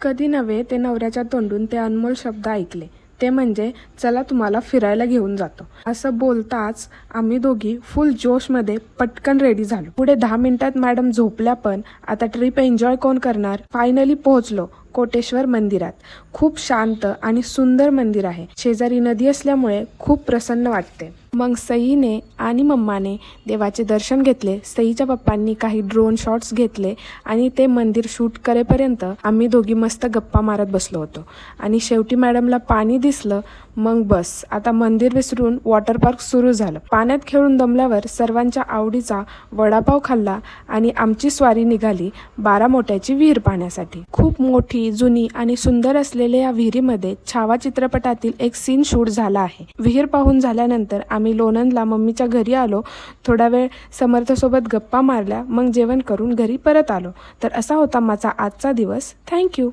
कधी नव्हे ते नवऱ्याच्या तोंडून ते अनमोल शब्द ऐकले, ते म्हणजे चला तुम्हाला फिरायला घेऊन जातो. असं बोलताच आम्ही दोघी फुल जोशमध्ये पटकन रेडी झालो. पुढे 10 मिनिटात मॅडम झोपल्या, पण आता ट्रिप एन्जॉय कोण करणार. फायनली पोहोचलो कोटेश्वर मंदिरात. खूप शांत आणि सुंदर मंदिर आहे. शेजारी नदी असल्यामुळे खूप प्रसन्न वाटते. मग सईने आणि मम्माने देवाचे दर्शन घेतले. सईच्या पप्पांनी काही ड्रोन शॉट्स घेतले आणि ते मंदिर शूट करेपर्यंत आम्ही दोघी मस्त गप्पा मारत बसलो होतो. आणि शेवटी मॅडमला पाणी दिसलं. मग बस आता मंदिर विसरून वॉटर पार्क सुरू झालं. पाण्यात खेळून दमल्यावर सर्वांच्या आवडीचा वडापाव खाल्ला आणि आमची स्वारी निघाली बारामोट्याची विहीर पाहण्यासाठी. खूप मोठी, जुनी आणि सुंदर असलेल्या या विहिरीमध्ये छावा चित्रपटातील एक सीन शूट झाला आहे. विहीर पाहून झाल्यानंतर आम्ही लोणंदला मम्मीच्या घरी आलो. थोडा वेळ समर्थसोबत गप्पा मारल्या. मग जेवण करून घरी परत आलो. तर असा होता माझा आजचा दिवस. थँक्यू.